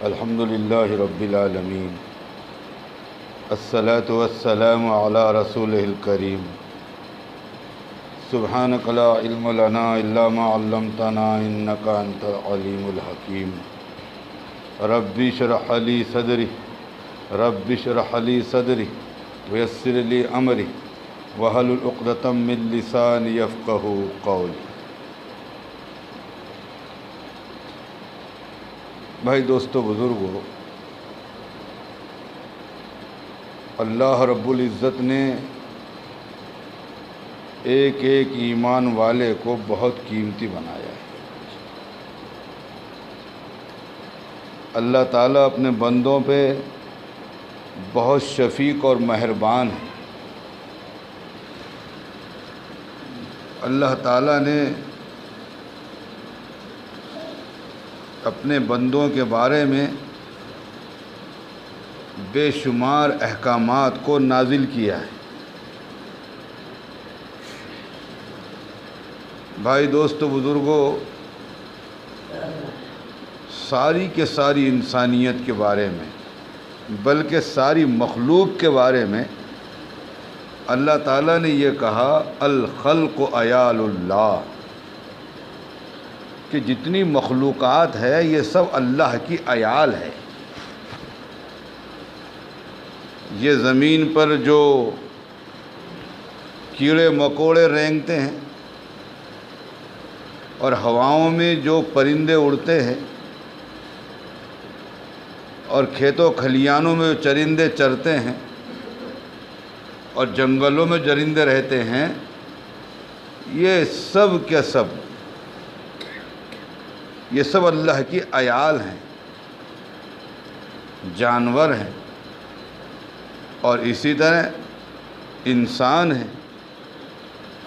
الحمد للہ رب العالمین الصلاۃ والسلام علی رسولہ الکریم سبحانک لا علم لنا الا ما علمتنا انک انت العلیم الحکیم رب اشرح لی صدری ویسر لی امری واحلل عقدۃ من لسانی یفقہوا قولی۔ بھائی دوستو بزرگو، اللہ رب العزت نے ایک ایک ایمان والے کو بہت قیمتی بنایا ہے۔ اللہ تعالیٰ اپنے بندوں پہ بہت شفیق اور مہربان ہے۔ اللہ تعالیٰ نے اپنے بندوں کے بارے میں بے شمار احکامات کو نازل کیا ہے۔ بھائی دوستو بزرگو، ساری کے ساری انسانیت کے بارے میں بلکہ ساری مخلوق کے بارے میں اللہ تعالیٰ نے یہ کہا الخلق عیال اللہ، کہ جتنی مخلوقات ہے یہ سب اللہ کی عیال ہے۔ یہ زمین پر جو کیڑے مکوڑے رینگتے ہیں اور ہواؤں میں جو پرندے اڑتے ہیں اور کھیتوں کھلیانوں میں جو چرندے چرتے ہیں اور جنگلوں میں چرندے رہتے ہیں، یہ سب اللہ کی عیال ہیں، جانور ہیں، اور اسی طرح انسان ہیں۔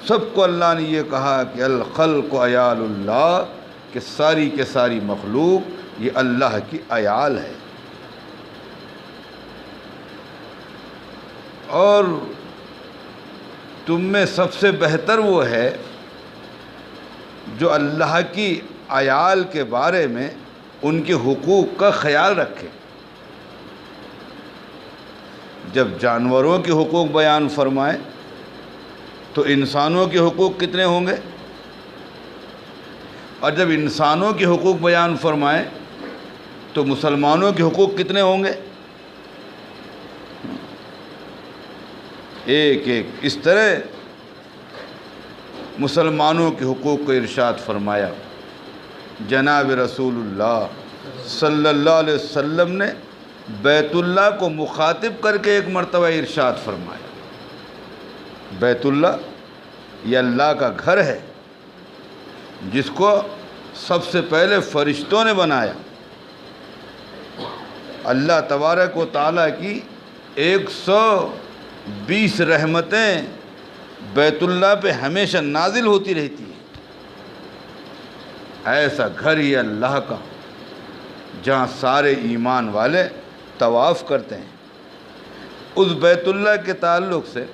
سب کو اللہ نے یہ کہا کہ الخلق عیال اللہ، کہ ساری کے ساری مخلوق یہ اللہ کی عیال ہے۔ اور تم میں سب سے بہتر وہ ہے جو اللہ کی عیال کے بارے میں ان کے حقوق کا خیال رکھے۔ جب جانوروں کے حقوق بیان فرمائے تو انسانوں کے حقوق کتنے ہوں گے، اور جب انسانوں کے حقوق بیان فرمائے تو مسلمانوں کے حقوق کتنے ہوں گے؟ ایک ایک۔ اس طرح مسلمانوں کے حقوق کو ارشاد فرمایا۔ جناب رسول اللہ صلی اللہ علیہ وسلم نے بیت اللہ کو مخاطب کر کے ایک مرتبہ ارشاد فرمایا، بیت اللہ یہ اللہ کا گھر ہے جس کو سب سے پہلے فرشتوں نے بنایا۔ اللہ تبارک و تعالیٰ کی 120 رحمتیں بیت اللہ پہ ہمیشہ نازل ہوتی رہتی ہیں۔ ایسا گھر ہی اللہ کا جہاں سارے ایمان والے طواف کرتے ہیں۔ اس بیت اللہ کے تعلق سے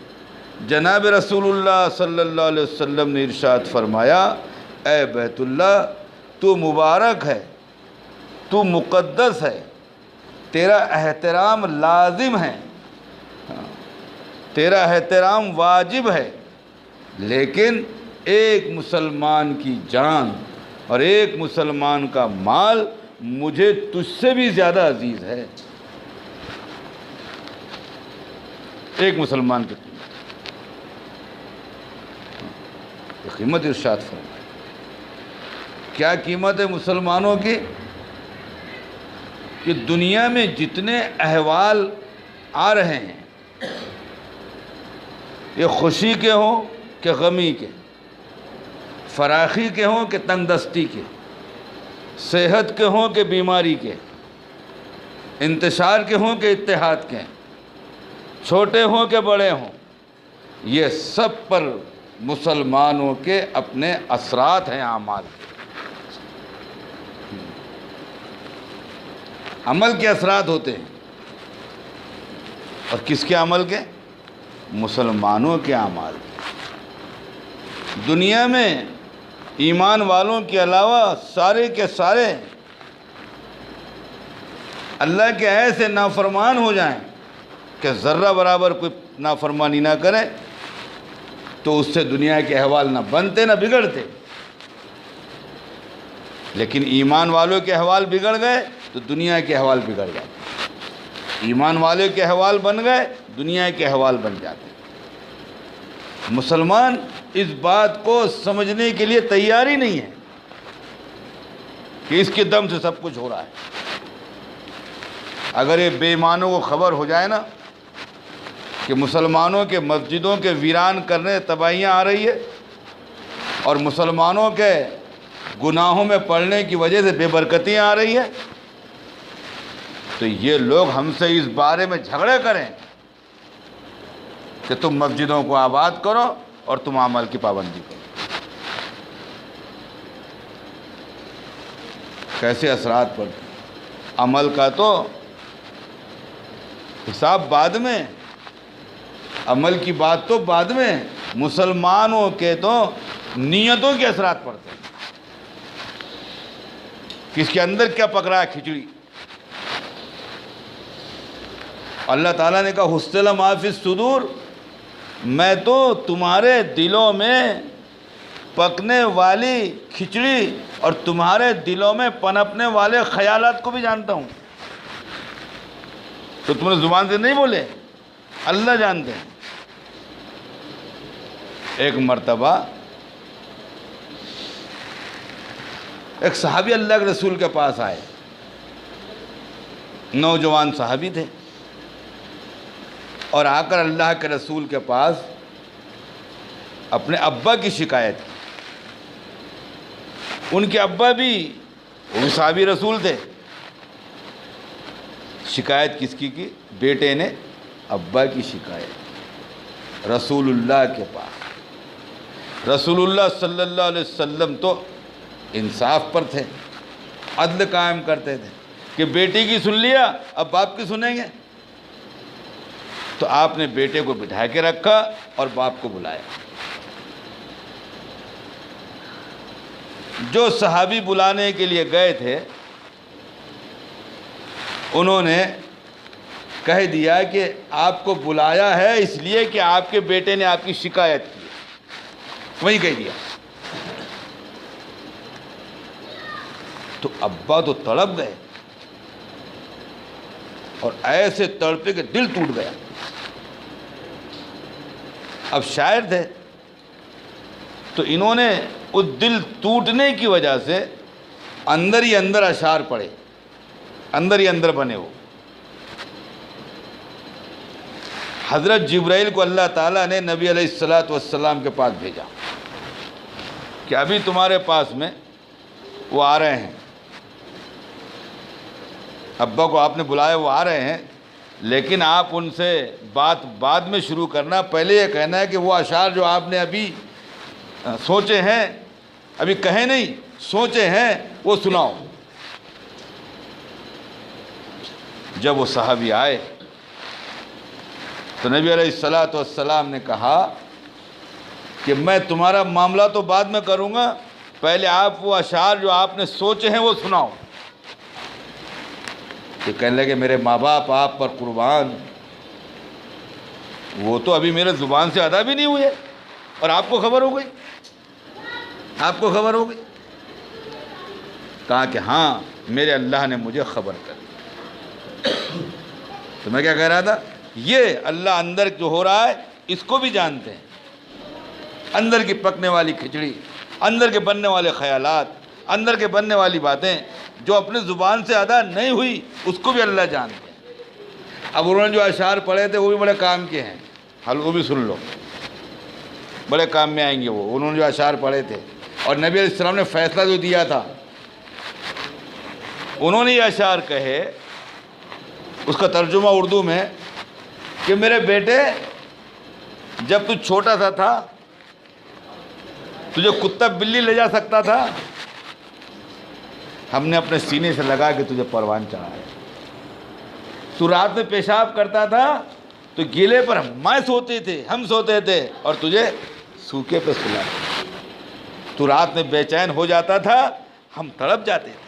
جناب رسول اللہ صلی اللہ علیہ وسلم نے ارشاد فرمایا، اے بیت اللہ تو مبارک ہے، تو مقدس ہے، تیرا احترام لازم ہے، تیرا احترام واجب ہے، لیکن ایک مسلمان کی جان اور ایک مسلمان کا مال مجھے تجھ سے بھی زیادہ عزیز ہے۔ ایک مسلمان کی قیمت ارشاد فرمائی۔ کیا قیمت ہے مسلمانوں کی؟ کہ دنیا میں جتنے احوال آ رہے ہیں، یہ خوشی کے ہوں کہ غمی کے، فراخی کے ہوں کہ تنگ دستی کے، صحت کے ہوں کہ بیماری کے، انتشار کے ہوں کہ اتحاد کے، چھوٹے ہوں کہ بڑے ہوں، یہ سب پر مسلمانوں کے اپنے اثرات ہیں، اعمال کے۔ عمل کے اثرات ہوتے ہیں، اور کس کے عمل کے؟ مسلمانوں کے اعمال کے۔ دنیا میں ایمان والوں کے علاوہ سارے کے سارے اللہ کے ایسے نافرمان ہو جائیں کہ ذرہ برابر کوئی نافرمانی نہ کرے تو اس سے دنیا کے احوال نہ بنتے نہ بگڑتے، لیکن ایمان والوں کے احوال بگڑ گئے تو دنیا کے احوال بگڑ جاتے، ایمان والوں کے احوال بن گئے دنیا کے احوال بن جاتے۔ مسلمان اس بات کو سمجھنے کے لیے تیار ہی نہیں ہے کہ اس کے دم سے سب کچھ ہو رہا ہے۔ اگر یہ بے ایمانوں کو خبر ہو جائے نا کہ مسلمانوں کے مسجدوں کے ویران کرنے تباہیاں آ رہی ہے اور مسلمانوں کے گناہوں میں پڑنے کی وجہ سے بے برکتیاں آ رہی ہے، تو یہ لوگ ہم سے اس بارے میں جھگڑے کریں کہ تم مسجدوں کو آباد کرو اور تم عمل کی پابندی کرو۔ کیسے اثرات پڑتے ہیں؟ عمل کا تو حساب بعد میں، عمل کی بات تو بعد میں، مسلمانوں کے تو نیتوں کے اثرات پڑتے ہیں۔ کس کے اندر کیا پک رہا ہے؟ کھچڑی۔ اللہ تعالیٰ نے کہا حُصِّلَ مَا فِی الصُّدُورِ، میں تو تمہارے دلوں میں پکنے والی کھچڑی اور تمہارے دلوں میں پنپنے والے خیالات کو بھی جانتا ہوں۔ تو تم نے زبان سے نہیں بولے، اللہ جانتے ہیں۔ ایک مرتبہ ایک صحابی اللہ کے رسول کے پاس آئے، نوجوان صحابی تھے، اور آ کر اللہ کے رسول کے پاس اپنے ابا کی شکایت کی۔ ان کے ابا بھی وہ صحابی رسول تھے۔ شکایت کس کی؟ بیٹے نے ابا کی شکایت رسول اللہ کے پاس۔ رسول اللہ صلی اللہ علیہ وسلم تو انصاف پر تھے، عدل قائم کرتے تھے کہ بیٹی کی سن لیا اب باپ کی سنیں گے، تو آپ نے بیٹے کو بٹھا کے رکھا اور باپ کو بلایا۔ جو صحابی بلانے کے لیے گئے تھے انہوں نے کہہ دیا کہ آپ کو بلایا ہے اس لیے کہ آپ کے بیٹے نے آپ کی شکایت کی، وہی کہہ دیا۔ تو ابا تو تڑپ گئے اور ایسے تڑپے کہ دل ٹوٹ گیا۔ اب شاعر تھے تو انہوں نے اس دل ٹوٹنے کی وجہ سے اندر ہی اندر اشعار پڑھے، اندر ہی اندر بنے وہ۔ حضرت جبرائیل کو اللہ تعالیٰ نے نبی علیہ السلام کے پاس بھیجا کہ ابھی تمہارے پاس میں وہ آ رہے ہیں، ابا کو آپ نے بلایا، وہ آ رہے ہیں، لیکن آپ ان سے بات بعد میں شروع کرنا، پہلے یہ کہنا ہے کہ وہ اشعار جو آپ نے ابھی سوچے ہیں، ابھی کہے نہیں سوچے ہیں، وہ سناؤ۔ جب وہ صحابی آئے تو نبی علیہ السلام نے کہا کہ میں تمہارا معاملہ تو بعد میں کروں گا، پہلے آپ وہ اشعار جو آپ نے سوچے ہیں وہ سناؤ۔ تو کہنے لگے میرے ماں باپ آپ پر قربان، وہ تو ابھی میرے زبان سے ادا بھی نہیں ہوئے اور آپ کو خبر ہو گئی، آپ کو خبر ہو گئی۔ کہا کہ ہاں میرے اللہ نے مجھے خبر کر دی۔ تو میں کیا کہہ رہا تھا، یہ اللہ اندر جو ہو رہا ہے اس کو بھی جانتے ہیں، اندر کی پکنے والی کھچڑی، اندر کے بننے والے خیالات، اندر کے بننے والی باتیں جو اپنے زبان سے ادا نہیں ہوئی اس کو بھی اللہ جانتے ہیں۔ اب انہوں نے جو اشعار پڑھے تھے وہ بھی بڑے کام کے ہیں، حال وہ بھی سن لو، بڑے کام میں آئیں گے وہ۔ انہوں نے جو اشعار پڑھے تھے اور نبی علیہ السلام نے فیصلہ جو دیا تھا، انہوں نے یہ اشعار کہے، اس کا ترجمہ اردو میں کہ میرے بیٹے جب تو چھوٹا سا تھا تجھے کتا بلی لے جا سکتا تھا، ہم نے اپنے سینے سے لگا کے تجھے پروان چڑھایا۔ تو رات میں پیشاب کرتا تھا تو گیلے پر ہم سوتے تھے اور تجھے سوکھے پہ سلاتے۔ تو رات میں بے چین ہو جاتا تھا، ہم تڑپ جاتے تھے۔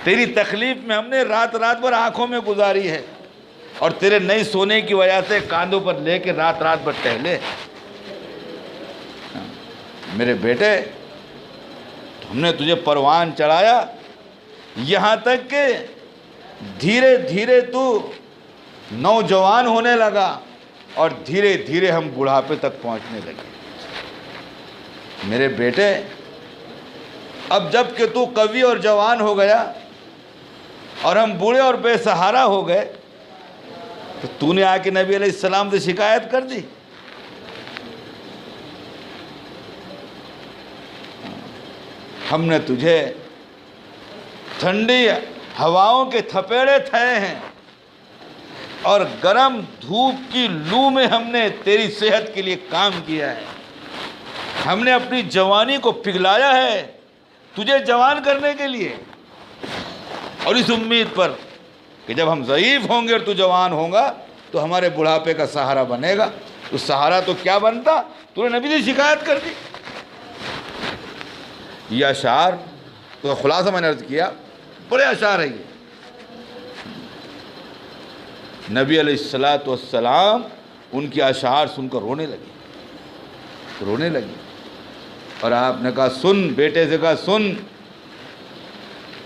تیری تکلیف میں ہم نے رات رات بھر آنکھوں میں گزاری ہے، اور تیرے نئی سونے کی وجہ سے کاندھوں پر لے کے رات رات بھر ٹہلے۔ میرے بیٹے، ہم نے تجھے پروان چڑھایا یہاں تک کہ دھیرے دھیرے تو نوجوان ہونے لگا، اور دھیرے دھیرے ہم بڑھاپے تک پہنچنے لگے۔ میرے بیٹے، اب جب کہ تو قوی اور جوان ہو گیا اور ہم بوڑھے اور بے سہارا ہو گئے، تو تو نے آ کے نبی علیہ السلام سے شکایت کر دی۔ ہم نے تجھے ٹھنڈی ہواؤں کے تھپیڑے تھے ہیں اور گرم دھوپ کی لو میں ہم نے تیری صحت کے لیے کام کیا ہے۔ ہم نے اپنی جوانی کو پگھلایا ہے تجھے جوان کرنے کے لیے، اور اس امید پر کہ جب ہم ضعیف ہوں گے اور تو جوان ہوگا تو ہمارے بڑھاپے کا سہارا بنے گا۔ تو سہارا تو کیا بنتا، تو نے نبی سے شکایت کر دی۔ یہ اشعار تو خلاصہ میں نے عرض کیا، بڑے اشعار ہیں یہ۔ نبی علیہ السلام ان کی اشعار سن کر رونے لگے، اور آپ نے کہا سن، بیٹے سے کہا سن،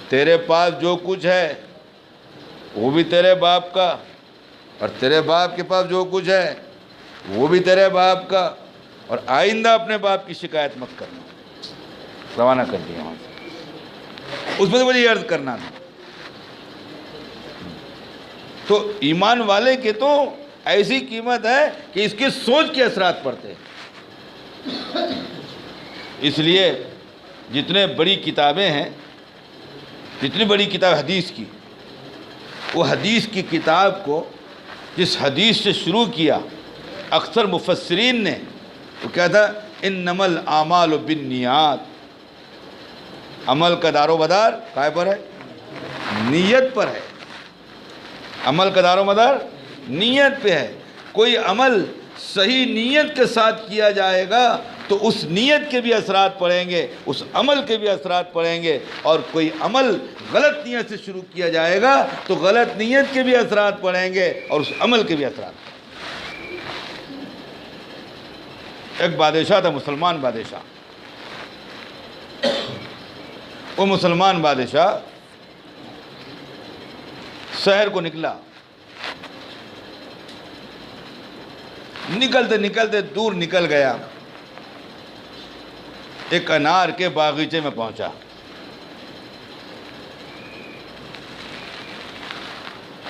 تیرے پاس جو کچھ ہے وہ بھی تیرے باپ کا، اور تیرے باپ کے پاس جو کچھ ہے وہ بھی تیرے باپ کا، اور آئندہ اپنے باپ کی شکایت مت کرنا۔ روانہ کر دیا وہاں سے۔ اس میں سے مجھے یہ عرض کرنا تھا، تو ایمان والے کے تو ایسی قیمت ہے کہ اس کی سوچ کے اثرات پڑتے ہیں۔ اس لیے جتنے بڑی کتابیں ہیں، جتنی بڑی کتاب حدیث کی، وہ حدیث کی کتاب کو جس حدیث سے شروع کیا، اکثر مفسرین نے وہ کیا تھا، انما الاعمال بالنیات، عمل کا دار و مدار کائے پر ہے، نیت پر ہے۔ عمل کا دار و مدار نیت پہ ہے۔ کوئی عمل صحیح نیت کے ساتھ کیا جائے گا تو اس نیت کے بھی اثرات پڑیں گے، اس عمل کے بھی اثرات پڑیں گے، اور کوئی عمل غلط نیت سے شروع کیا جائے گا تو غلط نیت کے بھی اثرات پڑیں گے اور اس عمل کے بھی اثرات۔ ایک بادشاہ تھا، مسلمان بادشاہ۔ وہ مسلمان بادشاہ شہر کو نکلا، نکلتے نکلتے دور نکل گیا، ایک انار کے باغیچے میں پہنچا۔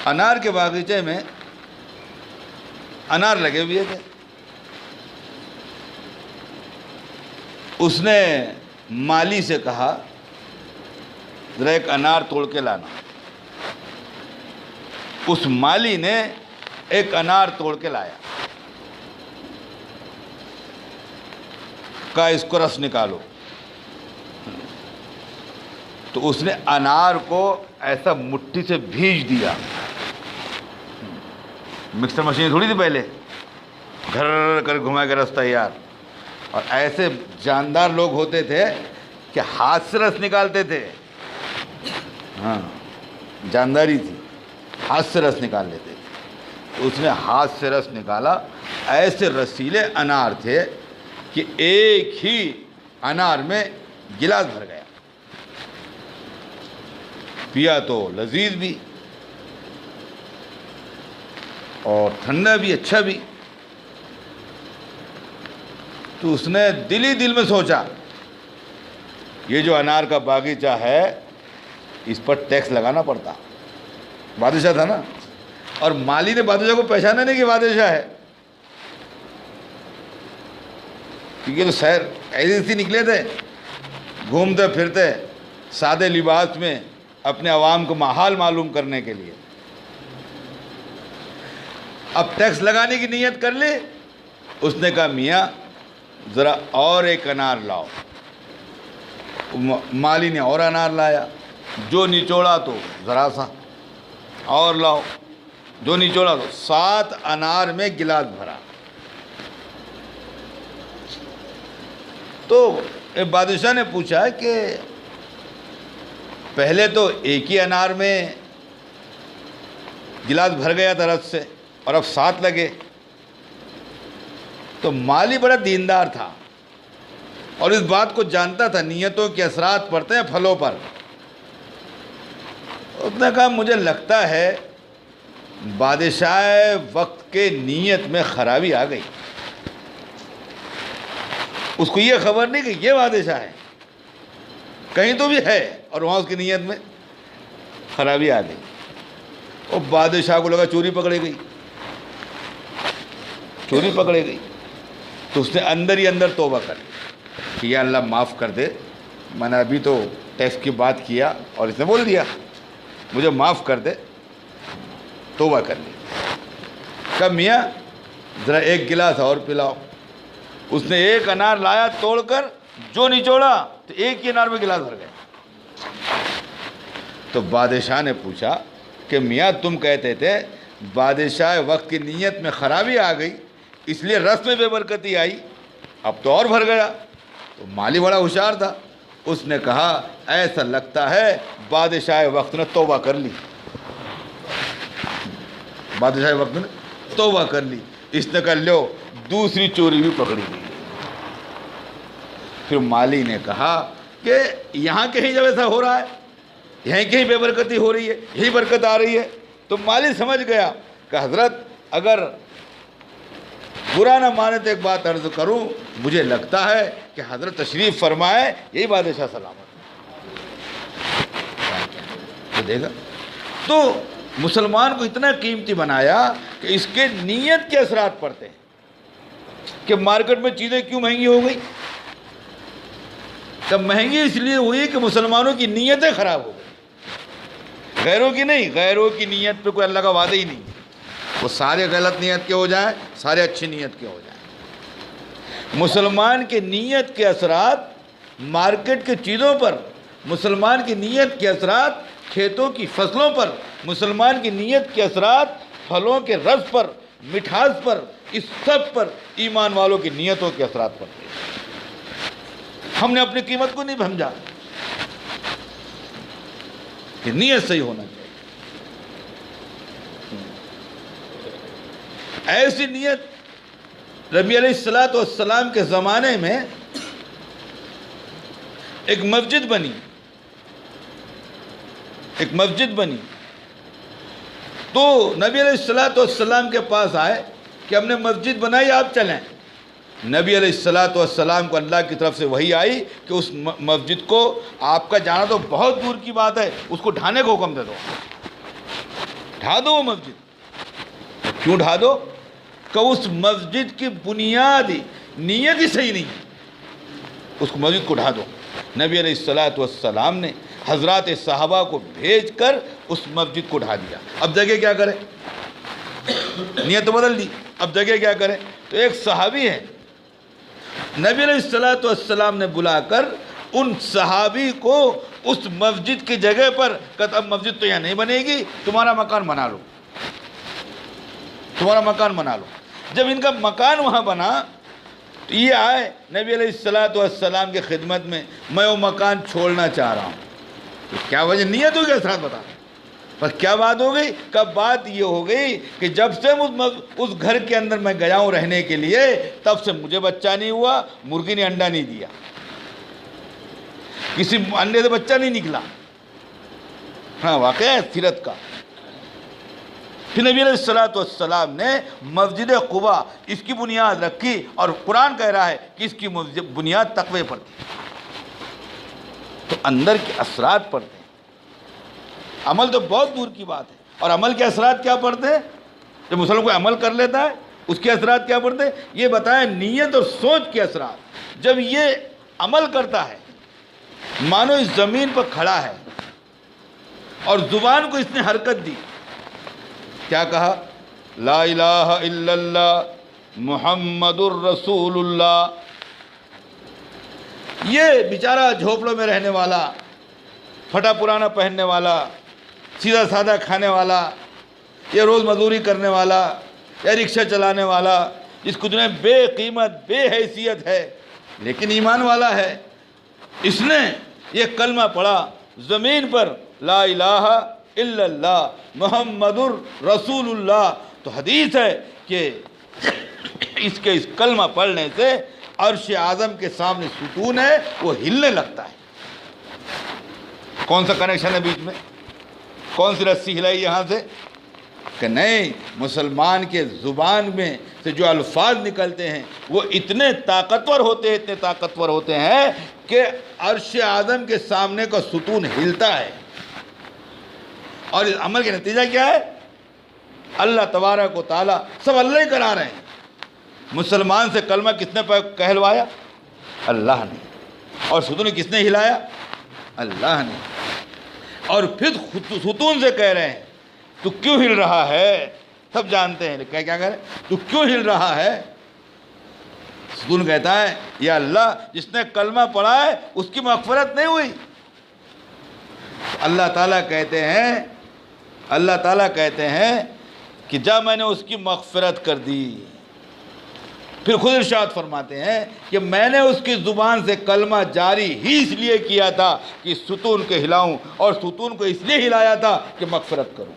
انار کے باغیچے میں انار لگے ہوئے تھے۔ اس نے مالی سے کہا ذرا ایک انار توڑ کے لانا۔ اس مالی نے ایک انار توڑ کے لایا، کہا اس کو رس نکالو۔ تو اس نے انار کو ایسا مٹھی سے بھیج دیا، مکسر مشین تھوڑی تھی پہلے، گھر کر گھما کے رس تیار۔ اور ایسے جاندار لوگ ہوتے تھے کہ ہاتھ سے رس نکالتے تھے، ہاں جانداری تھی، ہاتھ سے رس نکال لیتے تھے۔ تو اس نے ہاتھ سے رس نکالا، ایسے رسیلے انار تھے کہ ایک ہی انار میں گلاس بھر گیا۔ پیا تو لذیذ بھی اور ٹھنڈا بھی، اچھا بھی۔ تو اس نے دل ہی دل میں سوچا یہ جو انار کا باغیچہ ہے اس پر ٹیکس لگانا پڑتا۔ بادشاہ تھا نا، اور مالی نے بادشاہ کو پہچانا نہیں کہ بادشاہ ہے، کیونکہ تو شہر ایسے سے نکلے تھے، گھومتے پھرتے سادے لباس میں اپنے عوام کو حال معلوم کرنے کے لیے۔ اب ٹیکس لگانے کی نیت کر لی۔ اس نے کہا میاں ذرا اور ایک انار لاؤ۔ مالی نے اور انار لایا، جو نچوڑا تو ذرا سا اور لاؤ، جو نچوڑا تو 7 انار میں گلاس بھرا۔ تو بادشاہ نے پوچھا کہ پہلے تو ایک ہی انار میں گلاس بھر گیا تھا رس سے، اور اب 7 لگے۔ تو مالی بڑا دیندار تھا اور اس بات کو جانتا تھا نیتوں کے اثرات پڑتے ہیں پھلوں پر۔ اس نے کہا مجھے لگتا ہے بادشاہ وقت کے نیت میں خرابی آ گئی۔ اس کو یہ خبر نہیں کہ یہ بادشاہ ہے، کہیں تو بھی ہے، اور وہاں اس کی نیت میں خرابی آ گئی۔ اور بادشاہ کو لگا چوری پکڑے گئی، چوری پکڑے گئی۔ تو اس نے اندر ہی اندر توبہ کر لی کہ یا اللہ معاف کر دے، میں نے ابھی تو ٹیکس کی بات کیا اور اس نے بول دیا، مجھے معاف کر دے، توبہ کر لی۔ کہا میاں ذرا ایک گلاس اور پلاؤ۔ اس نے ایک انار لایا توڑ کر، جو نچوڑا تو ایک ہی انار میں گلاس بھر گیا۔ تو بادشاہ نے پوچھا کہ میاں تم کہتے تھے بادشاہ وقت کی نیت میں خرابی آ گئی اس لیے رس میں بے برکتی آئی، اب تو اور بھر گیا۔ تو مالی بڑا ہوشیار تھا، اس نے کہا ایسا لگتا ہے بادشاہ وقت نے توبہ کر لی، بادشاہ وقت نے توبہ کر لی۔ اس نے کہا لو دوسری چوری بھی پکڑی گئی۔ پھر مالی نے کہا کہ یہاں کہیں جب ایسا ہو رہا ہے، یہیں کہیں بے برکتی ہو رہی ہے، یہی برکت آ رہی ہے۔ تو مالی سمجھ گیا کہ حضرت اگر برا نہ مانے تو ایک بات عرض کروں، مجھے لگتا ہے کہ حضرت تشریف فرمائے، یہی بادشاہ سلامت ہے۔ دے گا تو مسلمان کو اتنا قیمتی بنایا کہ اس کے نیت کے اثرات پڑتے ہیں کہ مارکیٹ میں چیزیں کیوں مہنگی ہو گئی؟ تب مہنگی اس لیے ہوئی کہ مسلمانوں کی نیتیں خراب ہو گئی، غیروں کی نہیں۔ غیروں کی نیت پہ کوئی اللہ کا وعدہ ہی نہیں، وہ سارے غلط نیت کے ہو جائیں، سارے اچھی نیت کے ہو جائیں۔ مسلمان کی نیت کے اثرات مارکیٹ کی چیزوں پر، مسلمان کی نیت کے اثرات کھیتوں کی فصلوں پر، مسلمان کی نیت کے اثرات پھلوں کے رس پر، مٹھاس پر، اس سب پر ایمان والوں کی نیتوں کے اثرات پڑتے ہیں۔ ہم نے اپنی قیمت کو نہیں سمجھا کہ نیت صحیح ہونا چاہیے۔ ایسی نیت نبی علیہ السلام کے زمانے میں ایک مسجد بنی، ایک مسجد بنی تو نبی علیہ السلام کے پاس آئے کہ ہم نے مسجد بنائی، آپ چلیں۔ نبی علیہ السلام کو اللہ کی طرف سے وحی آئی کہ اس مسجد کو، آپ کا جانا تو بہت دور کی بات ہے، اس کو ڈھانے کو حکم دے دو، ڈھا دو وہ مسجد۔ کیوں ڈھا دو؟ کہ اس مسجد کی بنیادی نیت ہی صحیح نہیں ہے، اس کو مسجد کو ڈھا دو۔ نبی علیہ السلام نے حضرات صحابہ کو بھیج کر اس مسجد کو ڈھا دیا۔ اب جگہ کیا کرے؟ نیت بدل دی، اب جگہ کیا کرے؟ تو ایک صحابی ہے، نبی علیہ السلام نے بلا کر ان صحابی کو اس مسجد کی جگہ پر کہتا اب مسجد تو یہاں نہیں بنے گی، تمہارا مکان بنا لو، تمہارا مکان بنا لو۔ جب ان کا مکان وہاں بنا تو یہ آئے نبی علیہ السلام کی خدمت میں وہ مکان چھوڑنا چاہ رہا ہوں۔ تو کیا وجہ؟ نیت ہو گیا ساتھ بتا، بس کیا بات ہو گئی؟ کہ بات یہ ہو گئی کہ جب سے اس گھر کے اندر میں گیا ہوں رہنے کے لیے، تب سے مجھے بچہ نہیں ہوا، مرغی نے انڈا نہیں دیا، کسی انڈے سے بچہ نہیں نکلا۔ ہاں واقعہ ہے سیرت کا۔ پھر نبی علیہ السلام نے مسجد قباء اس کی بنیاد رکھی، اور قرآن کہہ رہا ہے کہ اس کی بنیاد تقوی پر تھی۔ تو اندر کے اثرات پڑتے ہیں، عمل تو بہت دور کی بات ہے۔ اور عمل کے اثرات کیا پڑتے ہیں؟ جب مسلمان کوئی عمل کر لیتا ہے اس کے اثرات کیا پڑتے ہیں؟ یہ بتائیں نیت اور سوچ کے اثرات۔ جب یہ عمل کرتا ہے، مانو اس زمین پر کھڑا ہے اور زبان کو اس نے حرکت دی، کیا کہا؟ لا الہ الا اللہ محمد الرسول اللہ۔ یہ بیچارہ جھوپڑوں میں رہنے والا، پھٹا پرانا پہننے والا، سیدھا سادہ کھانے والا، یا روز مزدوری کرنے والا، یا رکشہ چلانے والا، جس کو دنیا بے قیمت بے حیثیت ہے لیکن ایمان والا ہے، اس نے یہ کلمہ پڑھا زمین پر لا الہ الا اللہ محمد الرسول اللہ، تو حدیث ہے کہ اس کلمہ پڑھنے سے عرش اعظم کے سامنے ستون ہے وہ ہلنے لگتا ہے۔ کون سا کنیکشن ہے بیچ میں؟ کون سی رسی ہلائی یہاں سے؟ کہ نہیں، مسلمان کے زبان میں سے جو الفاظ نکلتے ہیں وہ اتنے طاقتور ہوتے ہیں کہ عرش اعظم کے سامنے کا ستون ہلتا ہے۔ اور اس عمل کا نتیجہ کیا ہے؟ اللہ تبارک و تعالیٰ، سب اللہ ہی کرا رہے ہیں۔ مسلمان سے کلمہ کس نے کہلوایا؟ اللہ نے۔ اور ستون کس نے ہلایا؟ اللہ نے۔ اور پھر ستون سے کہہ رہے ہیں تو کیوں ہل رہا ہے؟ سب جانتے ہیں، کیا کہہ رہے ہیں؟ تو کیوں ہل رہا ہے؟ ستون کہتا ہے یا اللہ، جس نے کلمہ پڑھا ہے اس کی مغفرت نہیں ہوئی۔ اللہ تعالیٰ کہتے ہیں کہ جب میں نے اس کی مغفرت کر دی، پھر خود ارشاد فرماتے ہیں کہ میں نے اس کی زبان سے کلمہ جاری ہی اس لیے کیا تھا کہ ستون کو ہلاؤں، اور ستون کو اس لیے ہلایا تھا کہ مغفرت کروں۔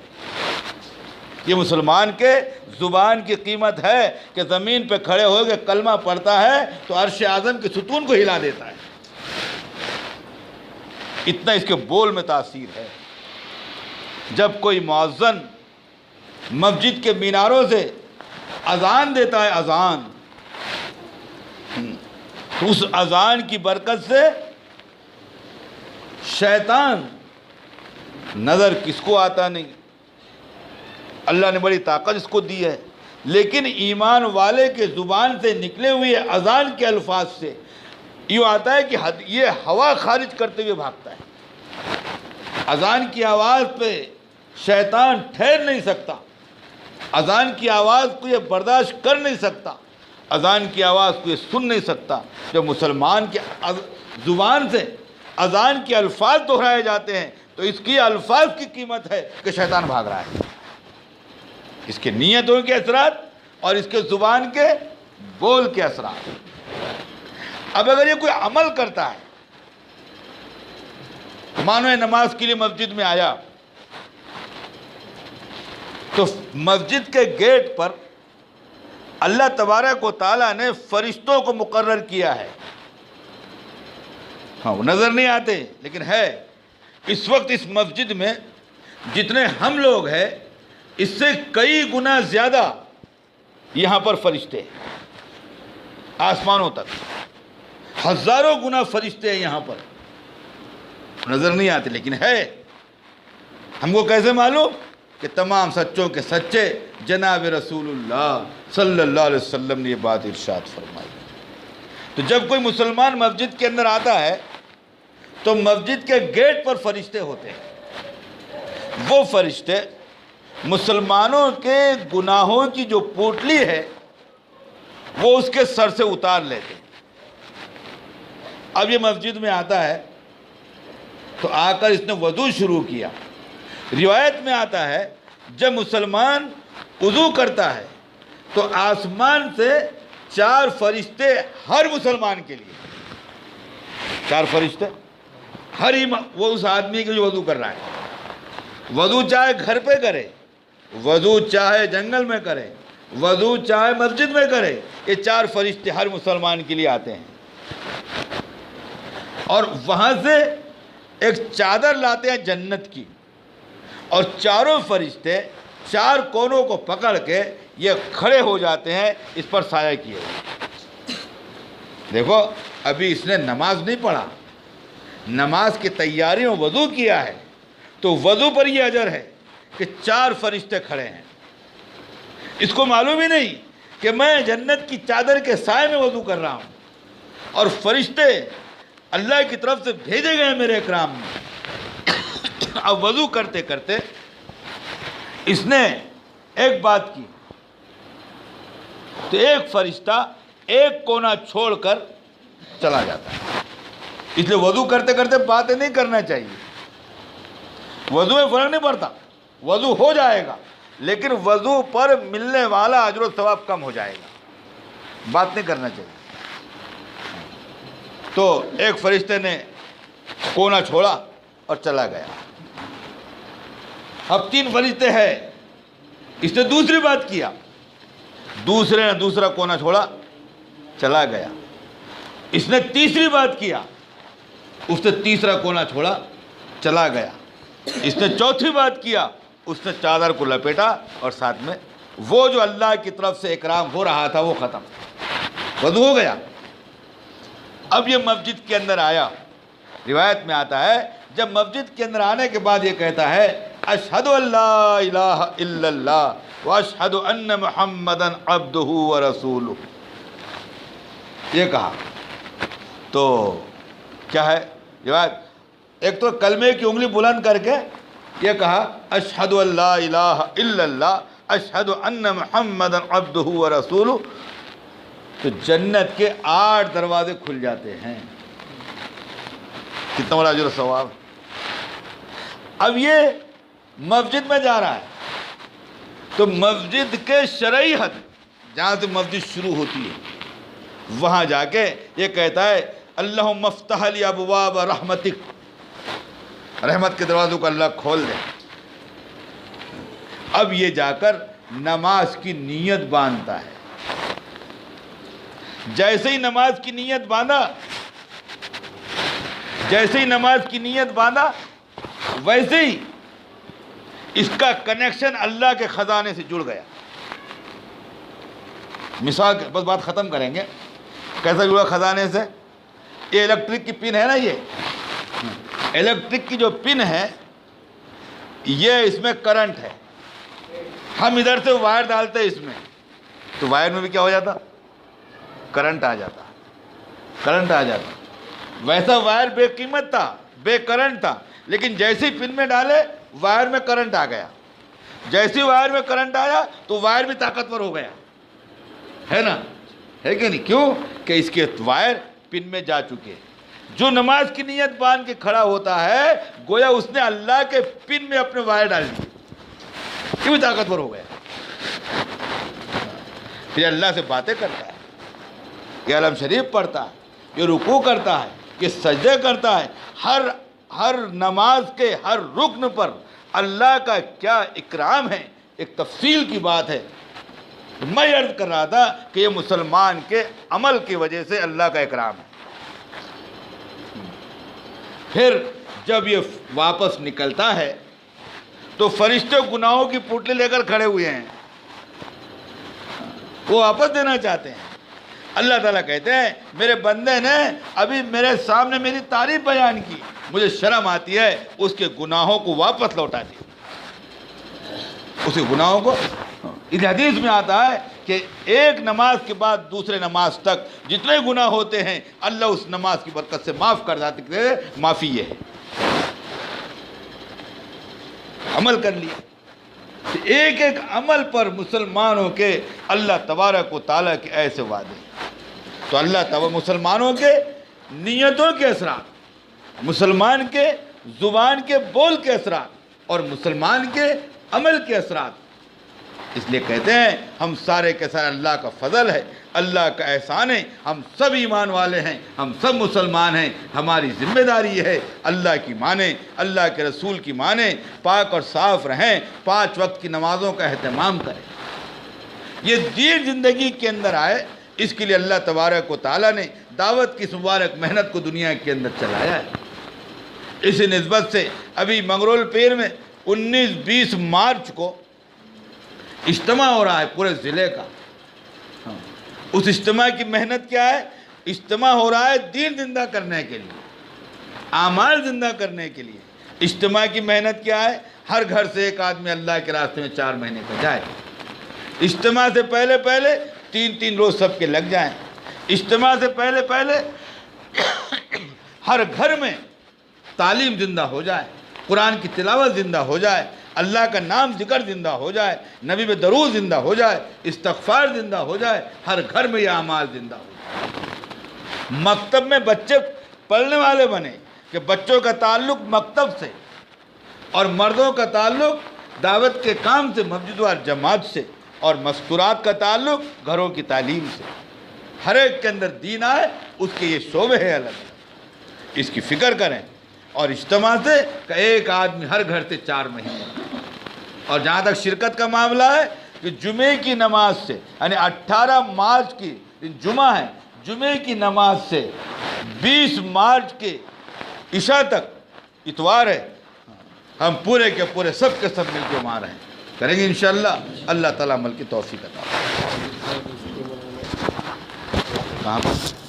یہ مسلمان کے زبان کی قیمت ہے کہ زمین پہ کھڑے ہو کے کلمہ پڑھتا ہے تو عرش اعظم کے ستون کو ہلا دیتا ہے۔ اتنا اس کے بول میں تاثیر ہے۔ جب کوئی مؤذن مسجد کے میناروں سے اذان دیتا ہے، اذان، تو اس اذان کی برکت سے شیطان نظر کس کو آتا نہیں، اللہ نے بڑی طاقت اس کو دی ہے، لیکن ایمان والے کے زبان سے نکلے ہوئے اذان کے الفاظ سے یوں آتا ہے کہ یہ ہوا خارج کرتے ہوئے بھاگتا ہے۔ اذان کی آواز پہ شیطان ٹھہر نہیں سکتا، اذان کی آواز کو یہ برداشت کر نہیں سکتا، اذان کی آواز کو یہ سن نہیں سکتا۔ جب مسلمان کی زبان سے اذان کے الفاظ دہرائے جاتے ہیں تو اس کی الفاظ کی قیمت ہے کہ شیطان بھاگ رہا ہے۔ اس کے نیتوں کے اثرات اور اس کے زبان کے بول کے اثرات۔ اب اگر یہ کوئی عمل کرتا ہے، مانو نماز کے لیے مسجد میں آیا، تو مسجد کے گیٹ پر اللہ تبارک و تعالیٰ نے فرشتوں کو مقرر کیا ہے۔ ہاں، وہ نظر نہیں آتے لیکن ہے۔ اس وقت اس مسجد میں جتنے ہم لوگ ہیں اس سے کئی گنا زیادہ یہاں پر فرشتے ہیں، آسمانوں تک ہزاروں گنا فرشتے ہیں یہاں پر، نظر نہیں آتے لیکن ہے۔ ہم کو کیسے معلوم؟ کہ تمام سچوں کے سچے جناب رسول اللہ صلی اللہ علیہ وسلم نے یہ بات ارشاد فرمائی۔ تو جب کوئی مسلمان مسجد کے اندر آتا ہے تو مسجد کے گیٹ پر فرشتے ہوتے ہیں۔ وہ فرشتے مسلمانوں کے گناہوں کی جو پوٹلی ہے وہ اس کے سر سے اتار لیتے ہیں۔ اب یہ مسجد میں آتا ہے تو آ کر اس نے وضو شروع کیا۔ روایت میں آتا ہے جب مسلمان وضو کرتا ہے تو آسمان سے 4 فرشتے ہر مسلمان کے لیے، 4 فرشتے ہر وہ اس آدمی کے جو وضو کر رہا ہے، وضو چاہے گھر پہ کرے، وضو چاہے جنگل میں کرے، وضو چاہے مسجد میں کرے، یہ 4 فرشتے ہر مسلمان کے لیے آتے ہیں۔ اور وہاں سے ایک چادر لاتے ہیں جنت کی، اور چاروں فرشتے 4 کونوں کو پکڑ کے یہ کھڑے ہو جاتے ہیں اس پر سایہ کیے ہوئے۔ دیکھو ابھی اس نے نماز نہیں پڑھا، نماز کی تیاریوں وضو کیا ہے، تو وضو پر یہ اجر ہے کہ 4 فرشتے کھڑے ہیں۔ اس کو معلوم ہی نہیں کہ میں جنت کی چادر کے سائے میں وضو کر رہا ہوں، اور فرشتے اللہ کی طرف سے بھیجے گئے میرے اکرام میں۔ اب وضو کرتے کرتے اس نے ایک بات کی تو ایک فرشتہ ایک کونا چھوڑ کر چلا جاتا ہے۔ اس لیے وضو کرتے کرتے باتیں نہیں کرنا چاہیے۔ وضو میں فرق نہیں پڑتا، وضو ہو جائے گا لیکن وضو پر ملنے والا اجر و ثواب کم ہو جائے گا، بات نہیں کرنا چاہیے۔ تو ایک فرشتے نے کونا چھوڑا اور چلا گیا. اب 3 فرشتے ہیں. اس نے دوسری بات کیا, دوسرے نے دوسرا کونا چھوڑا, چلا گیا. اس نے تیسری بات کیا, اس نے تیسرا کونا چھوڑا, چلا گیا. اس نے چوتھی بات کیا, اس نے چادر کو لپیٹا اور ساتھ میں وہ جو اللہ کی طرف سے اکرام ہو رہا تھا وہ ختم, وضو ہو گیا. اب یہ مسجد کے اندر آیا. روایت میں آتا ہے جب مسجد کے اندر آنے کے بعد یہ کہتا ہے اشہد ان لا الہ الا اللہ واشہد ان محمدًا عبدہ ورسولہ, یہ کہا تو کیا ہے روایت, ایک تو کلمے کی انگلی بلند کر کے یہ کہا اشہد ان لا الہ الا اللہ اشہد ان محمدًا عبدہ ورسولہ, تو جنت کے 8 دروازے کھل جاتے ہیں. کتنا بڑا اجر و ثواب. اب یہ مسجد میں جا رہا ہے تو مسجد کے شرعی حد جہاں سے مسجد شروع ہوتی ہے وہاں جا کے یہ کہتا ہے اللہم افتح لی ابواب رحمتک, رحمت کے دروازوں کو اللہ کھول دے. اب یہ جا کر نماز کی نیت باندھتا ہے. جیسے ہی نماز کی نیت باندھا ویسے ہی اس کا کنیکشن اللہ کے خزانے سے جڑ گیا. مثال بس بات ختم کریں گے. کیسا جڑا خزانے سے؟ یہ الیکٹرک کی پن ہے نا, یہ الیکٹرک کی جو پن ہے یہ اس میں کرنٹ ہے. ہم ادھر سے وائر ڈالتے اس میں تو وائر میں بھی کیا ہو جاتا, کرنٹ آ جاتا. ویسا وائر بے قیمت تھا, بے کرنٹ تھا, لیکن جیسے پن میں ڈالے وائر میں کرنٹ آ گیا. جیسے وائر میں کرنٹ آیا تو وائر بھی طاقتور ہو گیا, ہے نا, ہے کہ نہیں؟ کیوں کہ اس کے وائر پن میں جا چکے. جو نماز کی نیت باندھ کے کھڑا ہوتا ہے گویا اس نے اللہ کے پن میں اپنے وائر ڈال دیے, یہ بھی طاقتور ہو گیا. پھر اللہ سے باتیں کرتا ہے, یہ علم شریف پڑھتا ہے, یہ رکوع کرتا ہے, یہ سجدے کرتا ہے. ہر نماز کے ہر رکن پر اللہ کا کیا اکرام ہے, ایک تفصیل کی بات ہے. میں عرض کر رہا تھا کہ یہ مسلمان کے عمل کی وجہ سے اللہ کا اکرام ہے. پھر جب یہ واپس نکلتا ہے تو فرشتے گناہوں کی پوٹلی لے کر کھڑے ہوئے ہیں, وہ واپس دینا چاہتے ہیں. اللہ تعالیٰ کہتے ہیں میرے بندے نے ابھی میرے سامنے میری تعریف بیان کی, مجھے شرم آتی ہے اس کے گناہوں کو واپس لوٹا دی. اس کے گناہوں کو, اس حدیث میں آتا ہے کہ ایک نماز کے بعد دوسرے نماز تک جتنے گناہ ہوتے ہیں اللہ اس نماز کی برکت سے معاف کر دیتے ہیں. معافی یہ ہے, عمل کر لیا. ایک ایک عمل پر مسلمانوں کے اللہ تبارک و تعالیٰ کے ایسے وعدے. تو اللہ مسلمانوں کے نیتوں کے اثرات, مسلمان کے زبان کے بول کے اثرات اور مسلمان کے عمل کے اثرات. اس لیے کہتے ہیں ہم سارے کے سارے اللہ کا فضل ہے, اللہ کا احسان ہے. ہم سب ایمان والے ہیں, ہم سب مسلمان ہیں. ہماری ذمہ داری ہے اللہ کی مانیں, اللہ کے رسول کی مانیں, پاک اور صاف رہیں, 5 وقت کی نمازوں کا اہتمام کریں. یہ دین زندگی کے اندر آئے, اس کے لیے اللہ تبارک و تعالیٰ نے دعوت کی مبارک محنت کو دنیا کے اندر چلایا ہے. اسی نسبت سے ابھی منگرول پیر میں 19-20 مارچ کو اجتماع ہو رہا ہے پورے ضلع کا. اس اجتماع کی محنت کیا ہے؟ اجتماع ہو رہا ہے دین زندہ کرنے کے لیے, اعمال زندہ کرنے کے لیے. اجتماع کی محنت کیا ہے؟ ہر گھر سے ایک آدمی اللہ کے راستے میں 4 مہینے کا جائے. اجتماع سے پہلے 3 روز سب کے لگ جائیں. اجتماع سے پہلے ہر گھر میں تعلیم زندہ ہو جائے, قرآن کی تلاوت زندہ ہو جائے, اللہ کا نام ذکر زندہ ہو جائے, نبی پہ درود زندہ ہو جائے, استغفار زندہ ہو جائے. ہر گھر میں یہ اعمال زندہ ہو جائے. مکتب میں بچے پڑھنے والے بنے کہ بچوں کا تعلق مکتب سے اور مردوں کا تعلق دعوت کے کام سے, مسجد و جماعت سے, اور مستورات کا تعلق گھروں کی تعلیم سے. ہر ایک کے اندر دین آئے, اس کے یہ شعبے ہیں الگ. اس کی فکر کریں اور اجتماع سے کہ ایک آدمی ہر گھر سے 4 مہینے. اور جہاں تک شرکت کا معاملہ ہے کہ جمعے کی نماز سے یعنی 18 مارچ کی جمعہ ہے، جمعے کی نماز سے 20 مارچ کے عشاء تک اتوار ہے، ہم پورے کے پورے سب کے سب مل کے وہاں رہیں کریں گے انشاءاللہ. اللہ تعالیٰ عمل کی توفیق عطا. کہاں پر